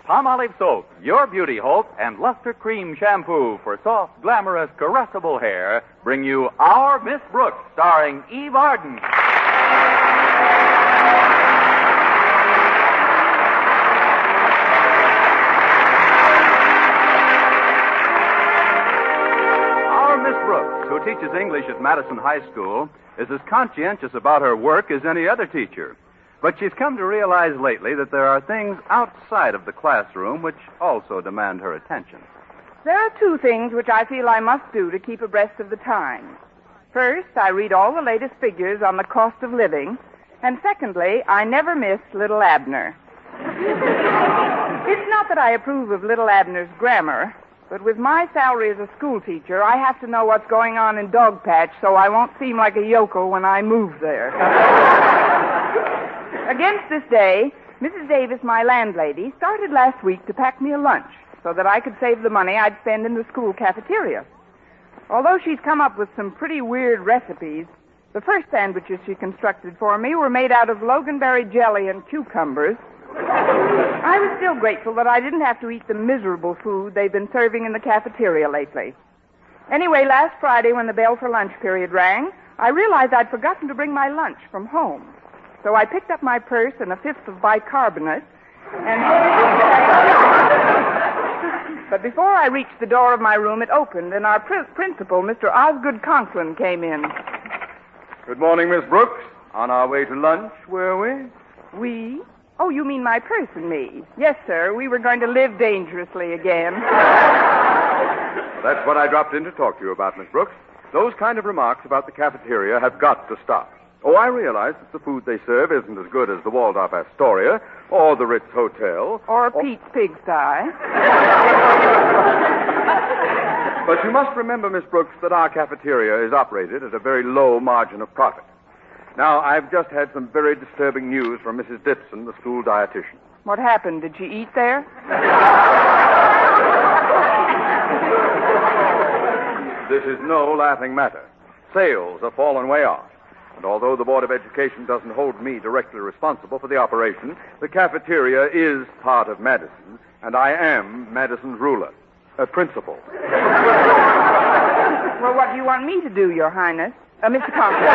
Palmolive Soap, Your Beauty Hope, and Luster Cream Shampoo for soft, glamorous, caressable hair bring you Our Miss Brooks, starring Eve Arden. Our Miss Brooks, who teaches English at Madison High School, is as conscientious about her work as any other teacher. But she's come to realize lately that there are things outside of the classroom which also demand her attention. There are two things which I feel I must do to keep abreast of the times. First, I read all the latest figures on the cost of living. And secondly, I never miss Little Abner. It's not that I approve of Little Abner's grammar, but with my salary as a school teacher, I have to know what's going on in Dogpatch so I won't seem like a yokel when I move there. Against this day, Mrs. Davis, my landlady, started last week to pack me a lunch so that I could save the money I'd spend in the school cafeteria. Although she's come up with some pretty weird recipes, the first sandwiches she constructed for me were made out of loganberry jelly and cucumbers. I was still grateful that I didn't have to eat the miserable food they've been serving in the cafeteria lately. Anyway, last Friday when the bell for lunch period rang, I realized I'd forgotten to bring my lunch from home. So I picked up my purse and a fifth of bicarbonate, but before I reached the door of my room, it opened, and our principal, Mr. Osgood Conklin, came in. Good morning, Miss Brooks. On our way to lunch, were we? We? Oh, you mean my purse and me? Yes, sir. We were going to live dangerously again. That's what I dropped in to talk to you about, Miss Brooks. Those kind of remarks about the cafeteria have got to stop. Oh, I realize that the food they serve isn't as good as the Waldorf Astoria or the Ritz Hotel. Or Pete's Pigsty. But you must remember, Miss Brooks, that our cafeteria is operated at a very low margin of profit. Now, I've just had some very disturbing news from Mrs. Dipson, the school dietitian. What happened? Did she eat there? This is no laughing matter. Sales have fallen way off. And although the Board of Education doesn't hold me directly responsible for the operation, the cafeteria is part of Madison, and I am Madison's ruler, principal. Well, what do you want me to do, Your Highness? Mr. Conklin.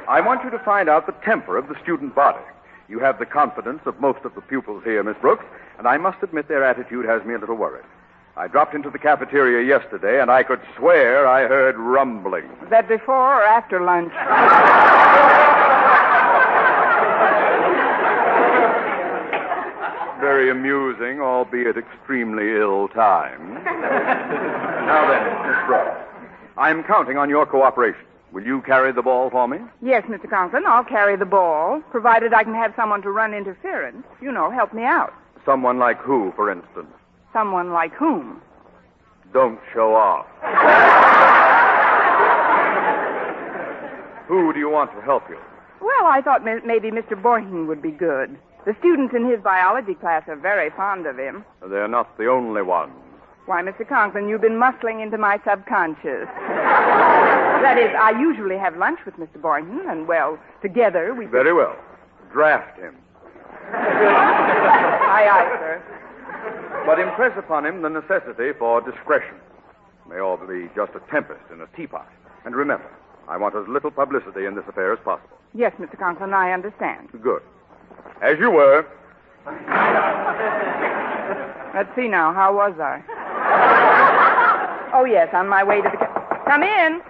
I want you to find out the temper of the student body. You have the confidence of most of the pupils here, Miss Brooks, and I must admit their attitude has me a little worried. I dropped into the cafeteria yesterday, and I could swear I heard rumbling. Was that before or after lunch? Very amusing, albeit extremely ill-timed. Now then, Miss Brooks, I'm counting on your cooperation. Will you carry the ball for me? Yes, Mr. Conklin, I'll carry the ball, provided I can have someone to run interference. You know, help me out. Someone like who, for instance? Someone like whom? Don't show off. Who do you want to help you? Well, I thought maybe Mr. Boynton would be good. The students in his biology class are very fond of him. They're not the only ones. Why, Mr. Conklin, you've been muscling into my subconscious. That is, I usually have lunch with Mr. Boynton, and, well, together we... Very well. Draft him. Aye, aye, sir. But impress upon him the necessity for discretion. It may all be just a tempest in a teapot. And remember, I want as little publicity in this affair as possible. Yes, Mr. Conklin, I understand. Good. As you were. Let's see now, how was I? Oh, yes, on my way to the... Come in.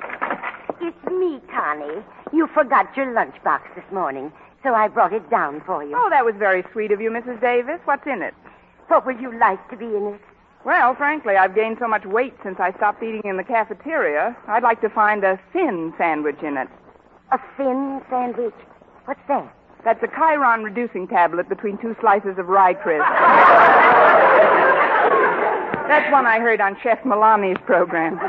It's me, Connie. You forgot your lunchbox this morning, so I brought it down for you. Oh, that was very sweet of you, Mrs. Davis. What's in it? What would you like to be in it? Well, frankly, I've gained so much weight since I stopped eating in the cafeteria. I'd like to find a thin sandwich in it. A thin sandwich? What's that? That's a Chiron reducing tablet between two slices of rye crisp. That's one I heard on Chef Milani's program.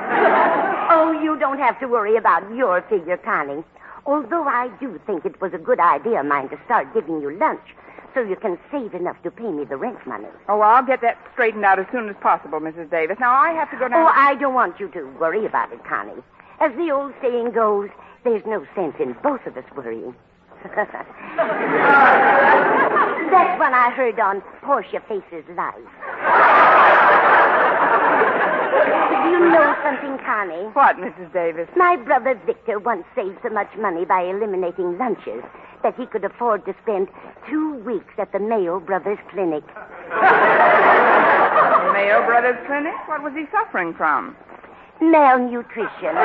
Oh, you don't have to worry about your figure, Connie. Although I do think it was a good idea of mine to start giving you lunch so you can save enough to pay me the rent money. Oh, well, I'll get that straightened out as soon as possible, Mrs. Davis. Now, I have to go down... Oh, I don't want you to worry about it, Connie. As the old saying goes, there's no sense in both of us worrying. That's one I heard on Portia Faces Live. Do you know something, Connie? What, Mrs. Davis? My brother Victor once saved so much money by eliminating lunches that he could afford to spend 2 weeks at the Mayo Brothers Clinic. The Mayo Brothers Clinic? What was he suffering from? Malnutrition.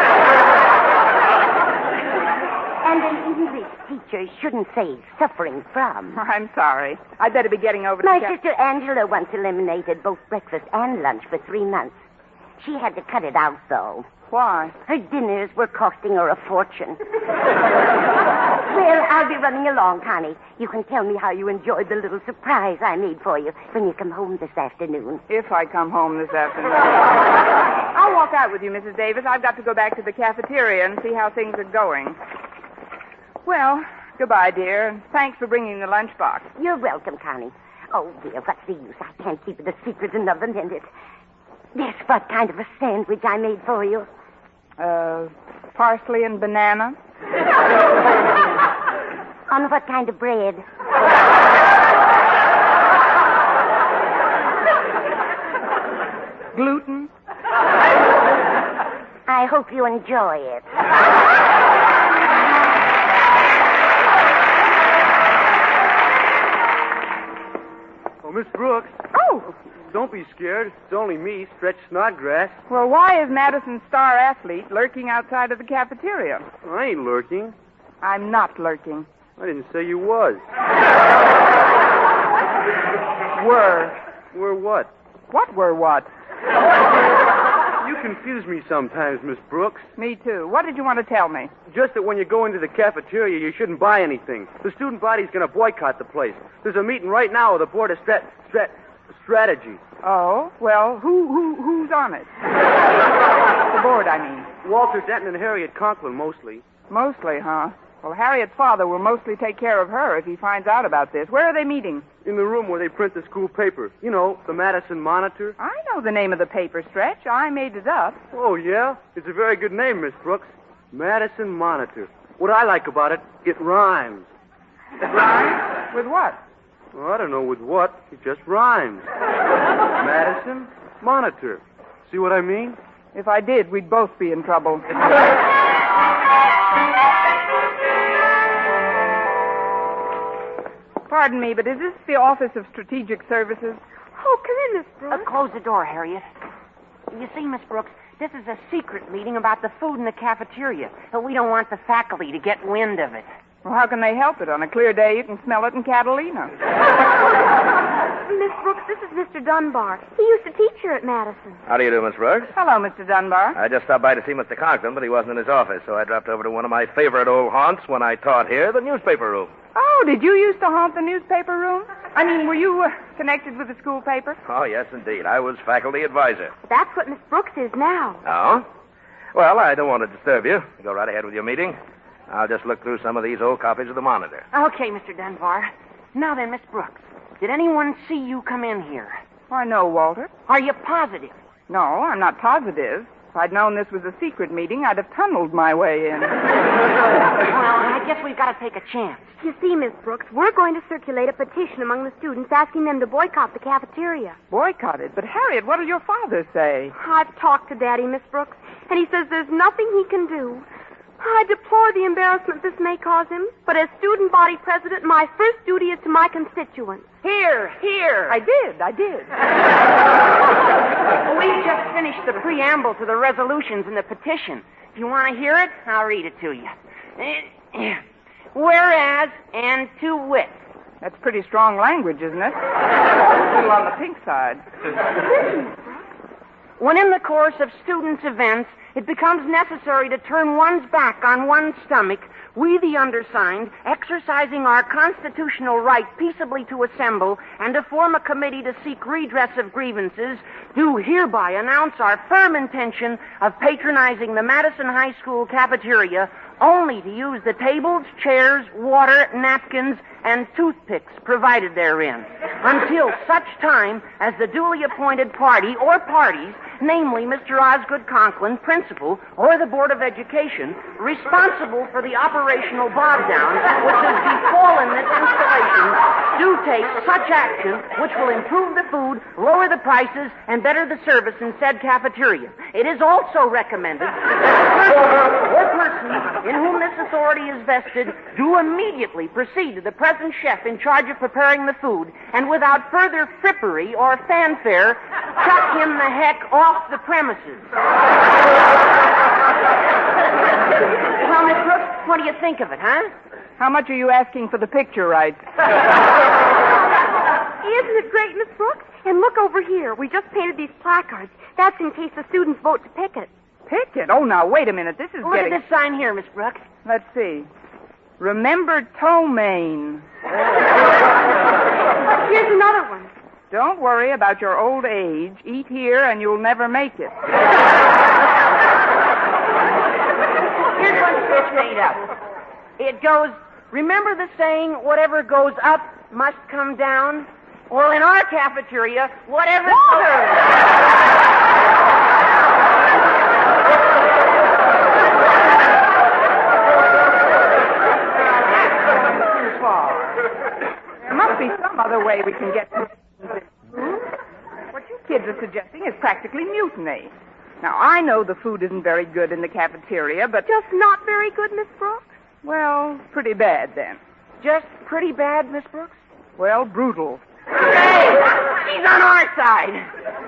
And an English teacher shouldn't say suffering from. I'm sorry. I'd better be getting over to My sister Angela once eliminated both breakfast and lunch for 3 months. She had to cut it out, though. Why? Her dinners were costing her a fortune. Well, I'll be running along, Connie. You can tell me how you enjoyed the little surprise I made for you when you come home this afternoon. If I come home this afternoon. I'll walk out with you, Mrs. Davis. I've got to go back to the cafeteria and see how things are going. Well, goodbye, dear, and thanks for bringing the lunchbox. You're welcome, Connie. Oh, dear, what's the use? I can't keep it a secret another minute. Guess what kind of a sandwich I made for you? Parsley and banana. On what kind of bread? Gluten. I hope you enjoy it. Oh, Miss Brooks. Oh! Don't be scared. It's only me, Stretch Snodgrass. Well, why is Madison's star athlete lurking outside of the cafeteria? I ain't lurking. I'm not lurking. I didn't say you was. Were. Were what? What were what? You confuse me sometimes, Miss Brooks. Me too. What did you want to tell me? Just that when you go into the cafeteria, you shouldn't buy anything. The student body's going to boycott the place. There's a meeting right now with the Board of Strategy. Oh, well, who's on it? The board, I mean. Walter Denton and Harriet Conklin, mostly. Mostly, huh? Well, Harriet's father will mostly take care of her if he finds out about this. Where are they meeting? In the room where they print the school paper. You know, the Madison Monitor. I know the name of the paper, Stretch. I made it up. Oh, yeah? It's a very good name, Miss Brooks. Madison Monitor. What I like about it, it rhymes. It rhymes? With what? Well, I don't know with what. It just rhymes. Madison Monitor. See what I mean? If I did, we'd both be in trouble. Pardon me, but is this the Office of Strategic Services? Oh, come in, Miss Brooks. Close the door, Harriet. You see, Miss Brooks, this is a secret meeting about the food in the cafeteria, but we don't want the faculty to get wind of it. Well, how can they help it? On a clear day, you can smell it in Catalina. Miss Brooks, this is Mr. Dunbar. He used to teach here at Madison. How do you do, Miss Brooks? Hello, Mr. Dunbar. I just stopped by to see Mr. Conklin, but he wasn't in his office, so I dropped over to one of my favorite old haunts when I taught here, the newspaper room. Oh, did you used to haunt the newspaper room? I mean, were you connected with the school paper? Oh, yes, indeed. I was faculty advisor. That's what Miss Brooks is now. Oh? Well, I don't want to disturb you. Go right ahead with your meeting. I'll just look through some of these old copies of the Monitor. Okay, Mr. Dunbar. Now then, Miss Brooks, did anyone see you come in here? Why, no, Walter. Are you positive? No, I'm not positive. If I'd known this was a secret meeting, I'd have tunneled my way in. Well, I guess we've got to take a chance. You see, Miss Brooks, we're going to circulate a petition among the students asking them to boycott the cafeteria. Boycott it? But, Harriet, what will your father say? I've talked to Daddy, Miss Brooks, and he says there's nothing he can do. I deplore the embarrassment this may cause him, but as student body president, my first duty is to my constituents. Here. I did. We've just finished the preamble to the resolutions and the petition. If you want to hear it, I'll read it to you. Whereas, and to wit. That's pretty strong language, isn't it? A little on the pink side. When in the course of students' events, it becomes necessary to turn one's back on one's stomach, we, the undersigned, exercising our constitutional right peaceably to assemble and to form a committee to seek redress of grievances, do hereby announce our firm intention of patronizing the Madison High School cafeteria only to use the tables, chairs, water, napkins, and toothpicks provided therein, until such time as the duly appointed party or parties, namely Mr. Osgood Conklin, principal, or the Board of Education, responsible for the operational bog-down which has befallen this installation, do take such action which will improve the food, lower the prices, and better the service in said cafeteria. It is also recommended that the person or persons in whom this authority is vested do immediately proceed to the present chef in charge of preparing the food, and without further frippery or fanfare, chuck him the heck off the premises. Well, Miss Brooks, what do you think of it, huh? How much are you asking for the picture rights? Isn't it great, Miss Brooks? And look over here. We just painted these placards. That's in case the students vote to pick it. Pick it? Oh, now, wait a minute. This is Look getting... at this sign here, Miss Brooks. Let's see. Remember Ptomaine. Here's another one. Don't worry about your old age. Eat here and you'll never make it. Here's one sketch made up. It goes, remember the saying, whatever goes up must come down? Well, in our cafeteria, whatever There must be some other way we can get to What you kids are suggesting is practically mutiny. Now, I know the food isn't very good in the cafeteria, but... Just not very good, Miss Brooks? Well, pretty bad, then. Just pretty bad, Miss Brooks? Well, brutal. Hey, he's on our side.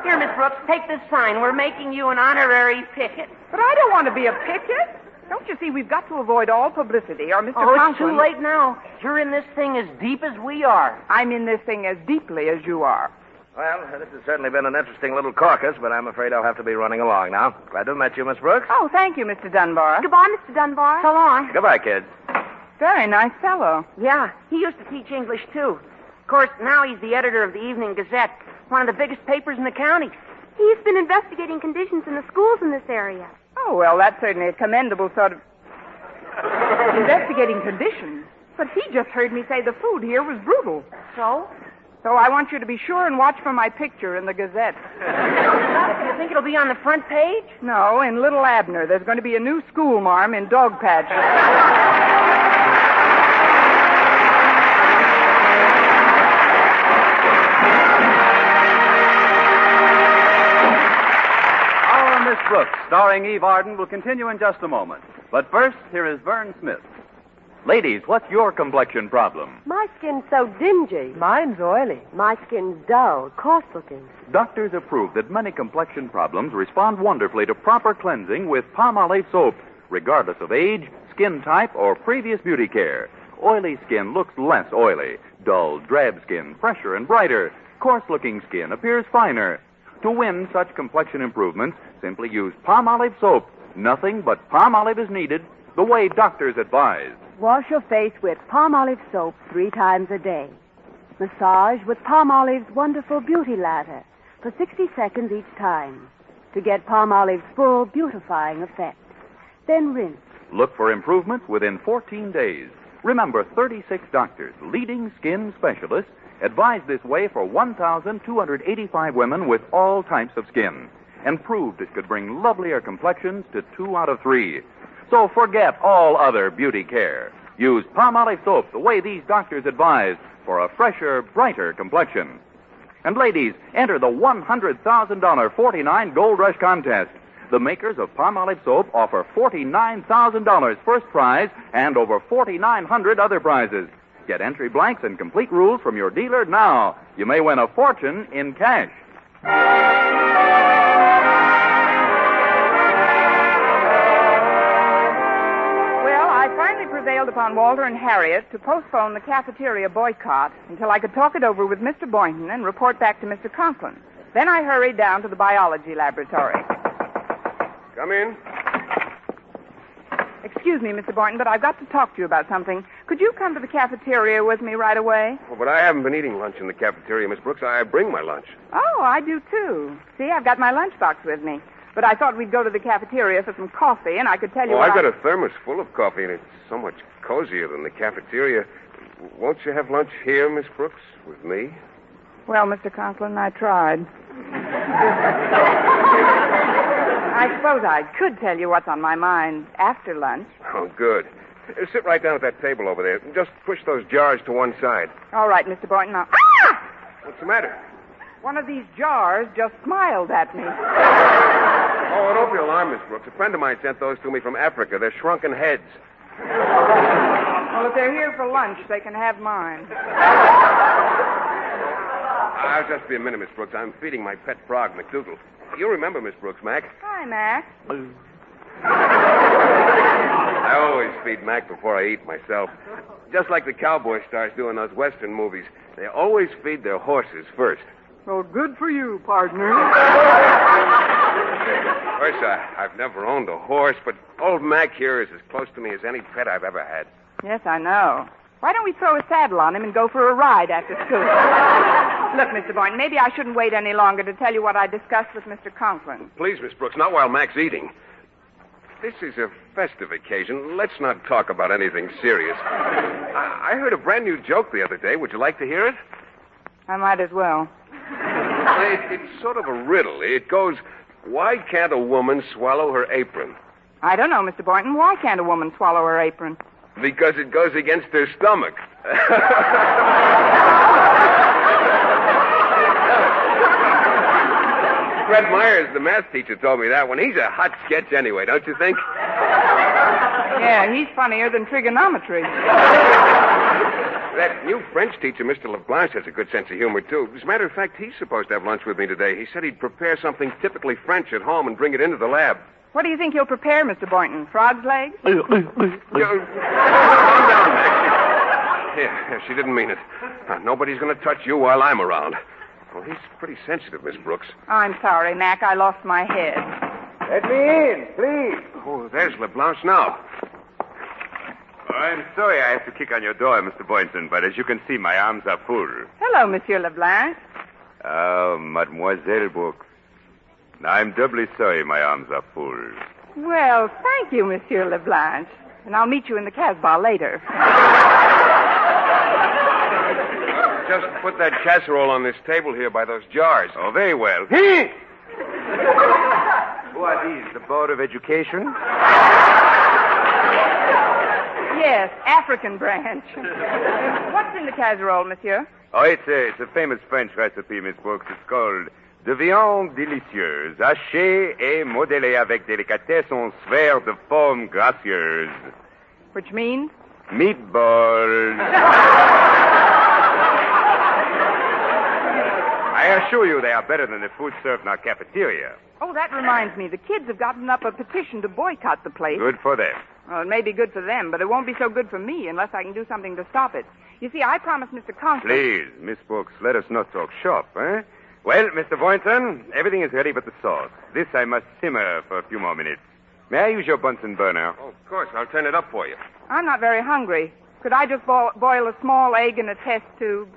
Here, Miss Brooks, take this sign. We're making you an honorary picket. But I don't want to be a picket. Don't you see, we've got to avoid all publicity, or Mr. Oh, Conklin... it's too late now. You're in this thing as deep as we are. I'm in this thing as deeply as you are. Well, this has certainly been an interesting little caucus, but I'm afraid I'll have to be running along now. Glad to have met you, Miss Brooks. Oh, thank you, Mr. Dunbar. Goodbye, Mr. Dunbar. So long. Goodbye, kids. Very nice fellow. Yeah, he used to teach English, too. Of course, now he's the editor of the Evening Gazette, one of the biggest papers in the county. He's been investigating conditions in the schools in this area. Oh, well, that's certainly a commendable sort of... investigating conditions. But he just heard me say the food here was brutal. So? So I want you to be sure and watch for my picture in the Gazette. Do you think it'll be on the front page? No, in Little Abner. There's going to be a new school marm in dog patches. Our Miss Brooks, starring Eve Arden, will continue in just a moment. But first, here is Vern Smith. Ladies, what's your complexion problem? My skin's so dingy. Mine's oily. My skin's dull, coarse-looking. Doctors have proved that many complexion problems respond wonderfully to proper cleansing with Palmolive soap, regardless of age, skin type, or previous beauty care. Oily skin looks less oily. Dull, drab skin, fresher and brighter. Coarse-looking skin appears finer. To win such complexion improvements, simply use Palmolive soap. Nothing but Palmolive is needed, the way doctors advise. Wash your face with Palmolive soap 3 times a day. Massage with Palmolive's wonderful beauty lather for 60 seconds each time to get Palmolive's full beautifying effect. Then rinse. Look for improvements within 14 days. Remember, 36 doctors, leading skin specialists, advise this way for 1,285 women with all types of skin, and proved it could bring lovelier complexions to 2 out of 3. So forget all other beauty care. Use Palmolive soap the way these doctors advise for a fresher, brighter complexion. And ladies, enter the $100,000 49 Gold Rush contest. The makers of Palmolive soap offer $49,000 first prize and over 4,900 other prizes. Get entry blanks and complete rules from your dealer now. You may win a fortune in cash. Prevailed upon Walter and Harriet to postpone the cafeteria boycott until I could talk it over with Mr. Boynton and report back to Mr. Conklin. Then I hurried down to the biology laboratory. Come in. Excuse me, Mr. Boynton, but I've got to talk to you about something. Could you come to the cafeteria with me right away? Oh, but I haven't been eating lunch in the cafeteria, Miss Brooks. I bring my lunch. Oh, I do, too. See, I've got my lunchbox with me. But I thought we'd go to the cafeteria for some coffee, and I could tell you I've got a thermos full of coffee, and it's so much cozier than the cafeteria. Won't you have lunch here, Miss Brooks, with me? Well, Mr. Conklin, I tried. I suppose I could tell you what's on my mind after lunch. Oh, good. Sit right down at that table over there. Just push those jars to one side. All right, Mr. Boynton. Ah! What's the matter? One of these jars just smiled at me. Oh, don't be alarmed, Miss Brooks. A friend of mine sent those to me from Africa. They're shrunken heads. Well, if they're here for lunch, they can have mine. I'll just be a minute, Miss Brooks. I'm feeding my pet frog, McDougal. You remember Miss Brooks, Mac? Hi, Mac. I always feed Mac before I eat myself. Just like the cowboy stars do in those Western movies. They always feed their horses first. Well, good for you, partner. Of course, I've never owned a horse, but old Mac here is as close to me as any pet I've ever had. Yes, I know. Why don't we throw a saddle on him and go for a ride after school? Look, Mr. Boynton, maybe I shouldn't wait any longer to tell you what I discussed with Mr. Conklin. Please, Miss Brooks, not while Mac's eating. This is a festive occasion. Let's not talk about anything serious. I heard a brand new joke the other day. Would you like to hear it? I might as well. It's sort of a riddle. It goes, why can't a woman swallow her apron? I don't know, Mr. Boynton. Why can't a woman swallow her apron? Because it goes against her stomach. Fred Myers, the math teacher, told me that one. He's a hot sketch anyway, don't you think? Yeah, he's funnier than trigonometry. That new French teacher, Mr. LeBlanc, has a good sense of humor, too. As a matter of fact, he's supposed to have lunch with me today. He said he'd prepare something typically French at home and bring it into the lab. What do you think he'll prepare, Mr. Boynton? Frog's legs? Calm down, Max. Yeah, she didn't mean it. Nobody's going to touch you while I'm around. Well, he's pretty sensitive, Miss Brooks. I'm sorry, Mac. I lost my head. Let me in, please. Oh, there's LeBlanc now. I'm sorry I have to kick on your door, Mr. Boynton, but as you can see, my arms are full. Hello, Monsieur LeBlanc. Oh, Mademoiselle Brooks. I'm doubly sorry my arms are full. Well, thank you, Monsieur LeBlanc. And I'll meet you in the Casbah later. Just put that casserole on this table here by those jars. Oh, very well. Who are these, the Board of Education? Yes, African branch. What's in the casserole, monsieur? Oh, it's a famous French recipe, Miss Brooks. It's called de viande délicieuse, hachée et modelée avec délicatesse en sphères de forme gracieuse. Which means? Meatballs. I assure you they are better than the food served in our cafeteria. Oh, that reminds me. The kids have gotten up a petition to boycott the place. Good for them. Well, it may be good for them, but it won't be so good for me unless I can do something to stop it. You see, I promised Mr. Conklin... Please, Miss Brooks, let us not talk shop, eh? Well, Mr. Boynton, everything is ready but the sauce. This I must simmer for a few more minutes. May I use your Bunsen burner? Oh, of course. I'll turn it up for you. I'm not very hungry. Could I just boil a small egg in a test tube?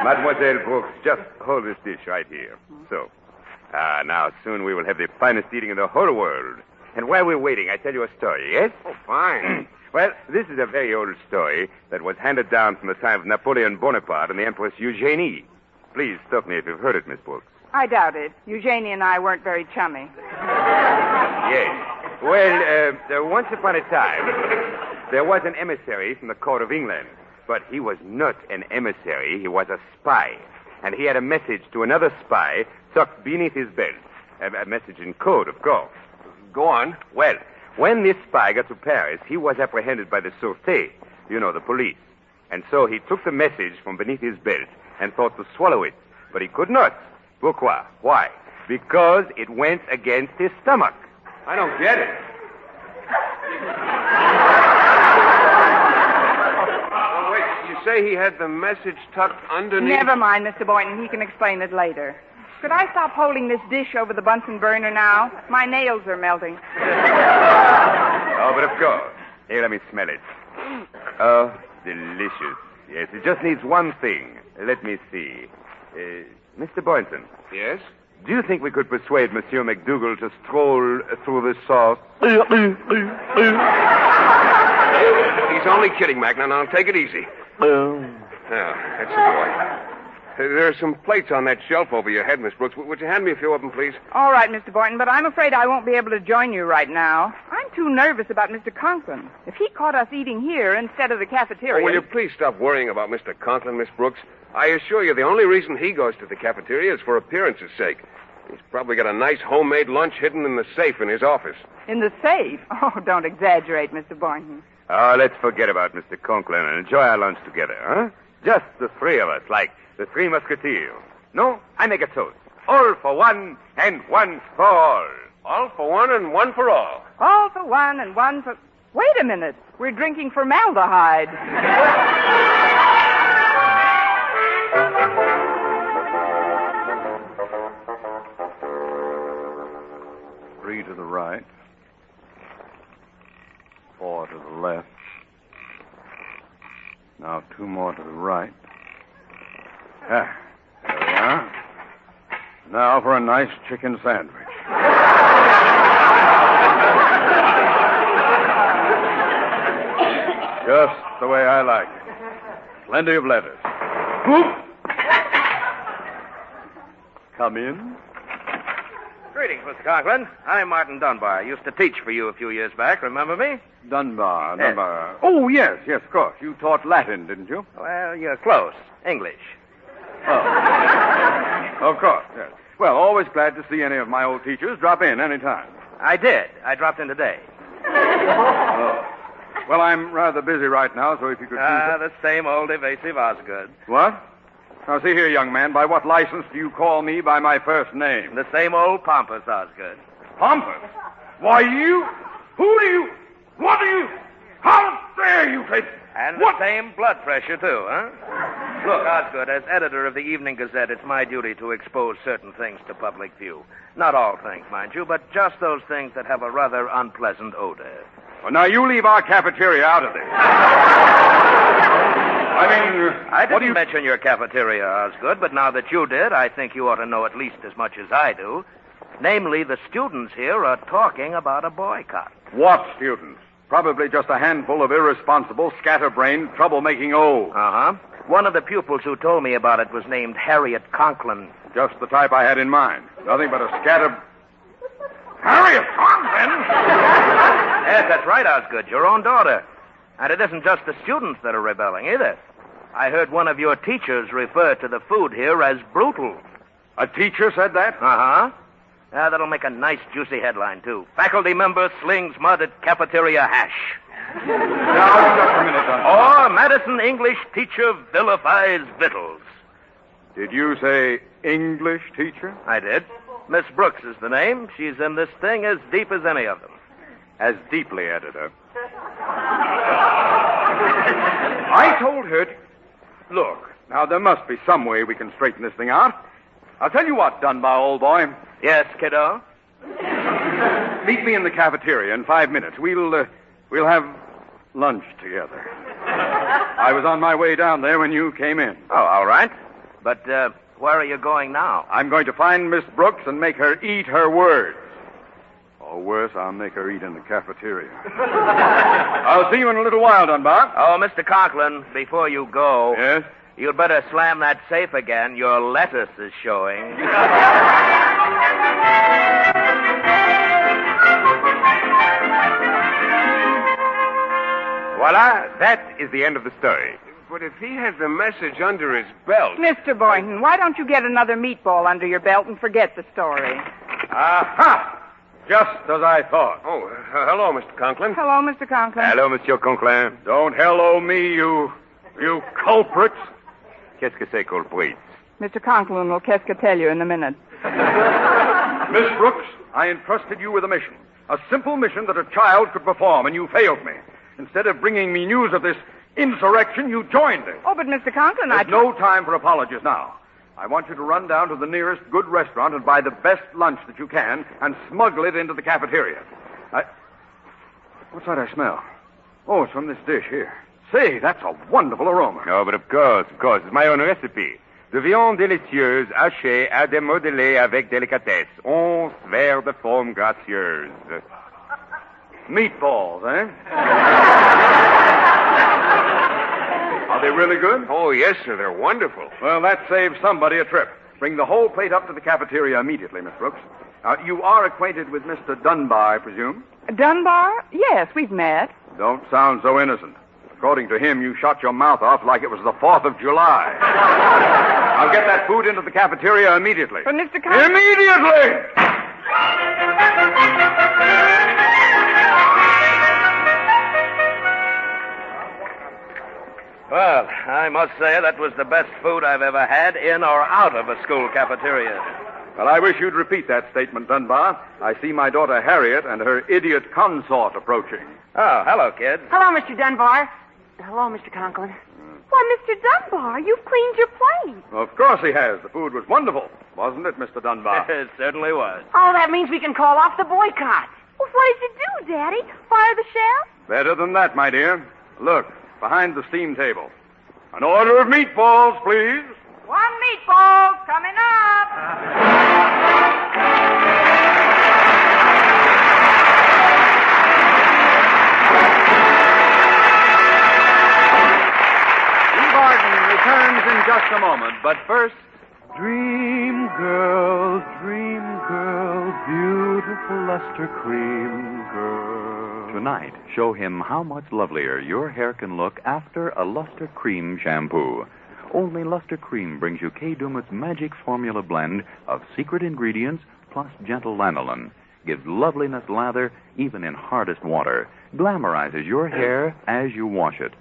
Mademoiselle Brooks, just hold this dish right here. So. Now soon we will have the finest eating in the whole world. And while we're waiting, I tell you a story, yes? Oh, fine. Well, this is a very old story that was handed down from the time of Napoleon Bonaparte and the Empress Eugenie. Please stop me if you've heard it, Miss Brooks. I doubt it. Eugenie and I weren't very chummy. Yes. Well, once upon a time, there was an emissary from the court of England. But he was not an emissary. He was a spy. And he had a message to another spy tucked beneath his belt. A message in code, of course. Go on. Well, when this spy got to Paris, he was apprehended by the Sûreté, the police. And so he took the message from beneath his belt and thought to swallow it. But he could not. Pourquoi? Why? Because it went against his stomach. I don't get it. Oh, wait. You say he had the message tucked underneath? Never mind, Mr. Boynton. He can explain it later. Could I stop holding this dish over the Bunsen burner now? My nails are melting. Oh, but of course. Here, let me smell it. Oh, delicious. Yes, it just needs one thing. Let me see. Mr. Boynton. Yes? Do you think we could persuade Monsieur McDougal to stroll through this sauce? He's only kidding, Mac. Now, take it easy. Yeah, that's the boy. There are some plates on that shelf over your head, Miss Brooks. Would you hand me a few of them, please? All right, Mr. Boynton, but I'm afraid I won't be able to join you right now. I'm too nervous about Mr. Conklin. If he caught us eating here instead of the cafeteria... Oh, will you please stop worrying about Mr. Conklin, Miss Brooks? I assure you the only reason he goes to the cafeteria is for appearance's sake. He's probably got a nice homemade lunch hidden in the safe in his office. In the safe? Oh, don't exaggerate, Mr. Boynton. Oh, let's forget about Mr. Conklin and enjoy our lunch together, huh? Just the three of us, like the Three Musketeers. No, I make a toast. All for one and one for all. All for one and one for all. All for one and one for... Wait a minute. We're drinking formaldehyde. 3 to the right. 4 to the left. Now 2 more to the right. There we are. Now for a nice chicken sandwich. Just the way I like it. Plenty of lettuce. Come in. Greetings, Mr. Conklin. I'm Martin Dunbar. I used to teach for you a few years back. Remember me? Dunbar. Yes. Oh, yes, of course. You taught Latin, didn't you? Well, you're close. English. Oh. Of course, yes. Well, always glad to see any of my old teachers. Drop in any time. I did. I dropped in today. Oh. Well, I'm rather busy right now, so if you could... The same old evasive Osgood. What? Now, see here, young man. By what license do you call me by my first name? The same old pompous Osgood. Pompous? Why, you... Who do you... What do you... How dare you take... And what? The same blood pressure, too, huh? Look, Osgood, as editor of the Evening Gazette, it's my duty to expose certain things to public view. Not all things, mind you, but just those things that have a rather unpleasant odor. Well, now, you leave our cafeteria out of this. I didn't mention your cafeteria, Osgood, but now that you did, I think you ought to know at least as much as I do. Namely, the students here are talking about a boycott. What students? Probably just a handful of irresponsible, scatterbrained, troublemaking old. Uh-huh. One of the pupils who told me about it was named Harriet Conklin. Just the type I had in mind. Nothing but a Harriet Conklin? Yes, that's right, Osgood. Your own daughter. And it isn't just the students that are rebelling, either. I heard one of your teachers refer to the food here as brutal. A teacher said that? Uh-huh. That'll make a nice, juicy headline, too. Faculty member slings mud at cafeteria hash. Now, just a minute, Dunbar. Or Madison English teacher vilifies victuals. Did you say English teacher? I did. Miss Brooks is the name. She's in this thing as deep as any of them. As deeply, editor. I told her to... Look, now there must be some way we can straighten this thing out. I'll tell you what, Dunbar, old boy. Yes, kiddo? Meet me in the cafeteria in 5 minutes. We'll have lunch together. I was on my way down there when you came in. Oh, all right. But, where are you going now? I'm going to find Miss Brooks and make her eat her words. Or worse, I'll make her eat in the cafeteria. I'll see you in a little while, Dunbar. Oh, Mr. Conklin, before you go... Yes? You'd better slam that safe again. Your lettuce is showing. Voila, that is the end of the story. But if he has the message under his belt... Mr. Boynton, why don't you get another meatball under your belt and forget the story? Aha! Just as I thought. Oh, hello, Mr. Conklin. Hello, Mr. Conklin. Hello, Monsieur Conklin. Don't hello me, you culprits. Qu'est-ce que c'est, culprits? Mr. Conklin will tell you in a minute. Miss Brooks, I entrusted you with a mission. A simple mission that a child could perform, and you failed me. Instead of bringing me news of this insurrection, you joined it. Oh, but Mr. Conklin, There's no time for apologies now. I want you to run down to the nearest good restaurant and buy the best lunch that you can and smuggle it into the cafeteria. What's that I smell? Oh, it's from this dish here. Say, that's a wonderful aroma. Oh, but of course. It's my own recipe. De viande délicieuse hachée à démodeler avec délicatesse. 11 verres de forme gracieuse. Meatballs, eh? Are they really good? Oh, yes, sir. They're wonderful. Well, that saves somebody a trip. Bring the whole plate up to the cafeteria immediately, Miss Brooks. You are acquainted with Mr. Dunbar, I presume? Dunbar? Yes, we've met. Don't sound so innocent. According to him, you shot your mouth off like it was the 4th of July. I'll get that food into the cafeteria immediately. But Mr. Conklin... Immediately! Well, I must say that was the best food I've ever had in or out of a school cafeteria. Well, I wish you'd repeat that statement, Dunbar. I see my daughter Harriet and her idiot consort approaching. Oh, hello, kids. Hello, Mr. Dunbar. Hello, Mr. Conklin. Why, Mr. Dunbar, you've cleaned your plate. Of course he has. The food was wonderful, wasn't it, Mr. Dunbar? It certainly was. Oh, that means we can call off the boycott. Well, what did you do, Daddy? Fire the chef? Better than that, my dear. Look, behind the steam table. An order of meatballs, please. 1 meatball coming up. Returns in just a moment, but first... Dream girl, beautiful luster cream girl. Tonight, show him how much lovelier your hair can look after a luster cream shampoo. Only luster cream brings you Kay Dumit's magic formula blend of secret ingredients plus gentle lanolin. Gives loveliness lather even in hardest water. Glamorizes your hair as you wash it.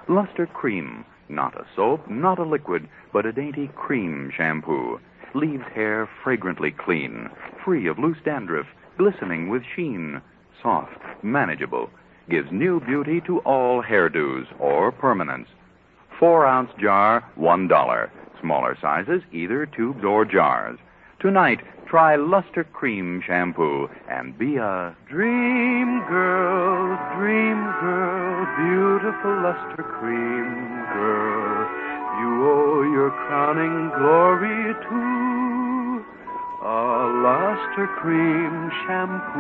Luster cream. Not a soap, not a liquid, but a dainty cream shampoo. Leaves hair fragrantly clean, free of loose dandruff, glistening with sheen. Soft, manageable. Gives new beauty to all hairdos or permanents. 4-ounce jar, $1. Smaller sizes, either tubes or jars. Tonight, try Luster Cream Shampoo and be a dream girl, beautiful Luster Cream girl. You owe your crowning glory to a Luster Cream Shampoo.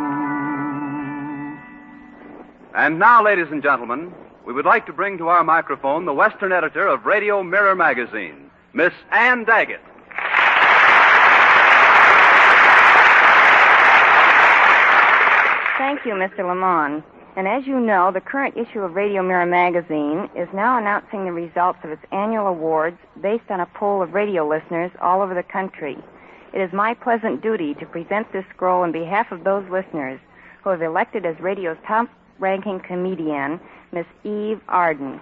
And now, ladies and gentlemen, we would like to bring to our microphone the Western editor of Radio Mirror magazine, Miss Ann Daggett. Thank you, Mr. Lamont. And as you know, the current issue of Radio Mirror magazine is now announcing the results of its annual awards based on a poll of radio listeners all over the country. It is my pleasant duty to present this scroll on behalf of those listeners who have elected as radio's top-ranking comedian, Miss Eve Arden.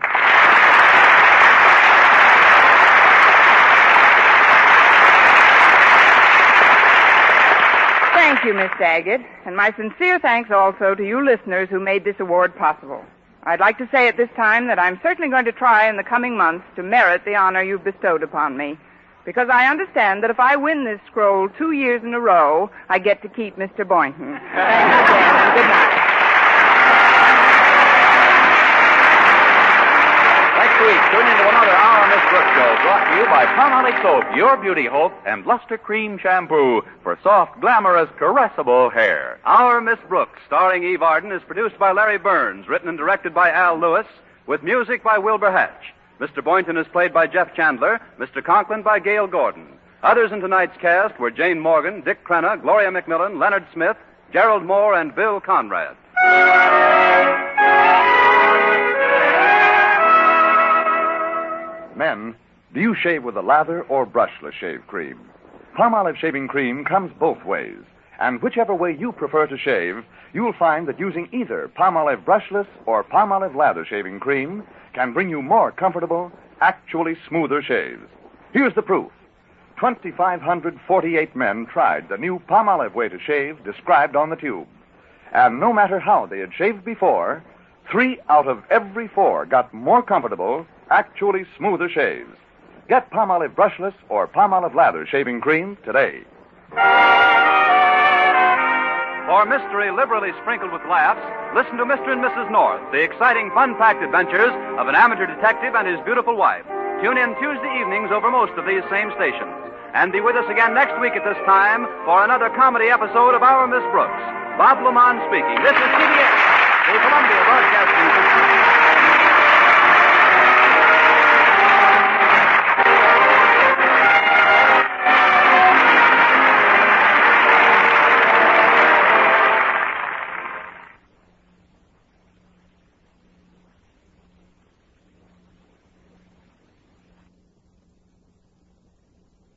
Thank you, Miss Daggett, and my sincere thanks also to you listeners who made this award possible. I'd like to say at this time that I'm certainly going to try in the coming months to merit the honor you've bestowed upon me, because I understand that if I win this scroll 2 years in a row, I get to keep Mr. Boynton. Thank you again, and good night. Next week, tune into another Our Miss Brooks show brought to you by Palmolive Soap, your beauty hope, and Luster Cream Shampoo for soft, glamorous, caressable hair. Our Miss Brooks, starring Eve Arden, is produced by Larry Burns, written and directed by Al Lewis, with music by Wilbur Hatch. Mr. Boynton is played by Jeff Chandler, Mr. Conklin by Gail Gordon. Others in tonight's cast were Jane Morgan, Dick Crenna, Gloria McMillan, Leonard Smith, Gerald Moore, and Bill Conrad. Men, do you shave with a lather or brushless shave cream? Palmolive shaving cream comes both ways, and whichever way you prefer to shave, you'll find that using either Palmolive brushless or Palmolive lather shaving cream can bring you more comfortable, actually smoother shaves. Here's the proof. 2,548 men tried the new Palmolive way to shave described on the tube. And no matter how they had shaved before, 3 out of every 4 got more comfortable, actually smoother shaves. Get Palmolive brushless or Palmolive lather shaving cream today. For mystery liberally sprinkled with laughs, listen to Mr. and Mrs. North, the exciting, fun-packed adventures of an amateur detective and his beautiful wife. Tune in Tuesday evenings over most of these same stations. And be with us again next week at this time for another comedy episode of Our Miss Brooks. Bob Lamont speaking. This is CBS, the Columbia Broadcasting